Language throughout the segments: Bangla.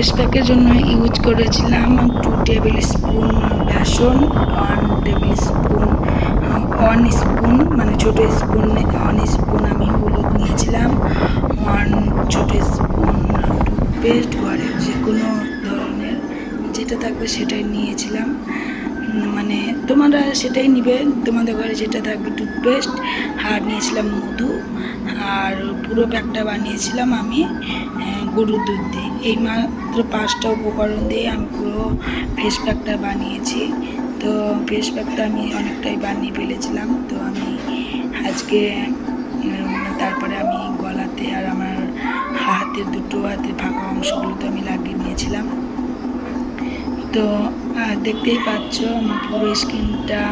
ফেস প্যাকের জন্য ইউজ করেছিলাম 2 টেবিল স্পুন বেসন, 1 টেবিল স্পুন 1 স্পুন মানে ছোট স্পুন 1 স্পুন আমি হলুদ নিয়েছিলাম, 1 ছোট স্পুন টুথপেস্ট, ঘরের যে কোনো ধরনের যেটা থাকবে সেটাই নিয়েছিলাম। মানে তোমরা সেটাই নিবে, তোমাদের ঘরে যেটা থাকবে। টুথপেস্ট আর নিয়েছিলাম মধু, আর পুরো প্যাকটা বানিয়েছিলাম আমি গরুর দুধ দিয়ে। এই মাত্র 5টা উপকরণ দিয়ে আমি পুরো ফেস প্যাকটা বানিয়েছি। তো ফেস প্যাকটা আমি অনেকটাই বানিয়ে ফেলেছিলাম। তো আমি আজকে তারপরে আমি গলাতে আর আমার হাতের দুটো হাতের ফাঁকা অংশগুলোতে আমি লাগিয়ে নিয়েছিলাম। তো দেখতেই পাচ্ছ আমার পুরো স্কিনটা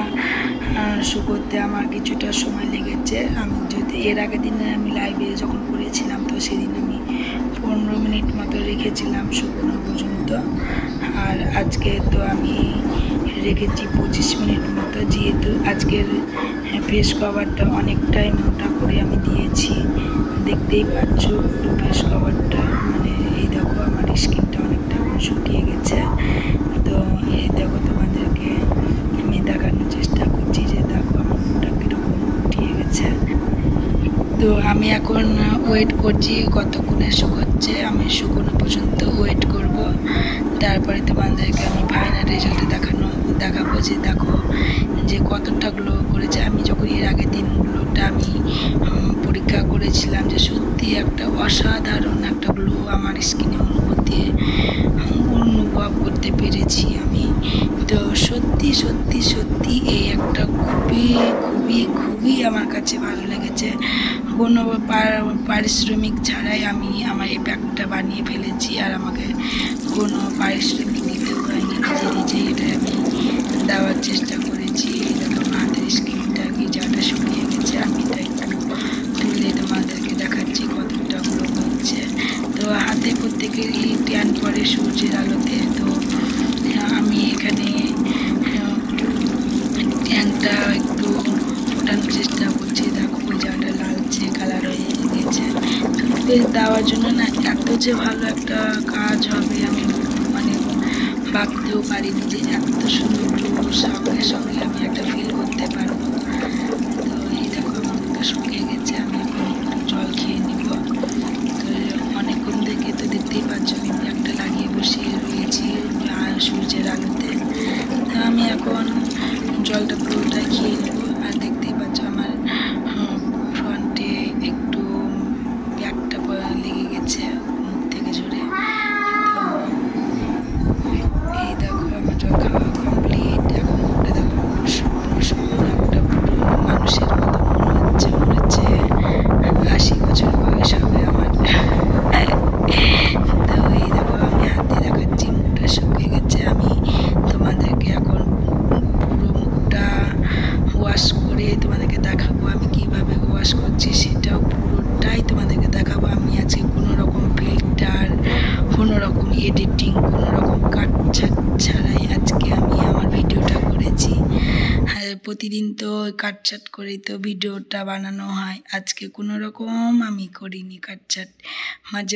শুকোতে আমার কিছুটা সময় লেগেছে। আমি যদি এর আগের দিনে আমি লাইভে যখন করেছিলাম তো সেদিন আমি 15 মিনিট মতো রেখেছিলাম শুকনো পর্যন্ত, আর আজকে তো আমি রেখেছি 25 মিনিট মতো। যেহেতু আজকের ফেস কভারটা অনেকটাই মোটা করে আমি দিয়েছি, দেখতেই পাচ্ছ পুরো ফেস কভারটা। মানে এই দেখো আমার স্কিনটা অনেকটা শুকিয়ে গেছে। তো এই দেখো তোমাদেরকে আমি দেখানোর চেষ্টা করছি যে দেখো আমার মুখটা কীরকম উঠিয়ে গেছে। তো আমি এখন ওয়েট করছি কতক্ষণে শুকোচ্ছে, আমি শুকোনো পর্যন্ত ওয়েট করব। তারপরে তোমাদেরকে আমি ফাইনাল রেজাল্টে দেখাবো যে দেখো যে কতটা গ্লো করেছে। আমি যখন এর আগের দিনগুলোটা আমি পরীক্ষা করেছিলাম যে সত্যি একটা অসাধারণ একটা গ্লো আমার স্কিনে অনুভব করতে পেরেছি আমি। তো সত্যি সত্যি সত্যি এই একটা খুবই খুবই খুবই আমার কাছে ভালো লেগেছে। কোনো পারিশ্রমিক ছাড়াই আমি আমার এই প্যাকটা বানিয়ে ফেলেছি, আর আমাকে কোনো পারিশ্রমিক দিতেও হয়নি, নিজে নিজেই এটা আমি দেওয়ার চেষ্টা করেছি। এরকম হাতের স্কিনটা কি যাটা শুকিয়ে গেছে আমি এটা একটু তুলে তোমাদেরকে দেখাচ্ছি কতটা গ্লো হচ্ছে। তো হাতে প্রত্যেকেরই ট্যান পড়ে সূর্যের আলোতে। তো আমি এখানে ট্যানটা একটু ফোটানোর চেষ্টা করছি। দেখো যাটা লালচে কালার হয়ে গেছে। টুথপেস্ট দেওয়ার জন্য না এত যে ভালো একটা কাজ হবে আমি মানে ভাবতেও পারিনি যে এত সুন্দর গ্লো সঙ্গে সঙ্গে আমি একটা ফিল করতে পারবো। তো এই দেখো আমার মুখটা শুকিয়ে গেছে, আমি এখন একটু জল খেয়ে নিব। তো অনেকক্ষণ থেকে তো দেখতেই পাচ্ছ আমি প্যাকটা লাগিয়ে বসিয়ে রয়েছি সূর্যের আলোতে। তো আমি এখন জলটা পুরোটা খেয়ে নেব। আর দেখতেই পাচ্ছ আমার ফ্রন্টে একটু প্যাকটা লেগে গেছে মুখ থেকে ঝরে। তো এই দেখো আমার জল খাওয়া কমপ্লিট। এখন মুখটা দেখো পুরো শুকনো শুকনো একটা পুরো মানুষের মতো মনে হচ্ছে 80 বছর বয়স হবে আমার। তো এই দেখো আমি হাতে দেখাচ্ছি মুখটা শুকিয়ে গেছে। আমি তোমাদেরকে এখন পুরো মুখটা ওয়াশ করে তোমাদেরকে দেখাবো আমি কিভাবে ওয়াশ করছি, সেটাও পুরোটাই তোমাদেরকে দেখাবো। আমি আজকে কোনো রকম ফিল্টার, কোনো রকম এডিটিং, কোনো রকম কাটছাট ছাড়াই আজকে আমি আমার ভিডিওটা করেছি। আর প্রতিদিন তো কাটছাট করেই তো ভিডিওটা বানানো হয়, আজকে কোনো রকম আমি করিনি কাটছাট। মাঝে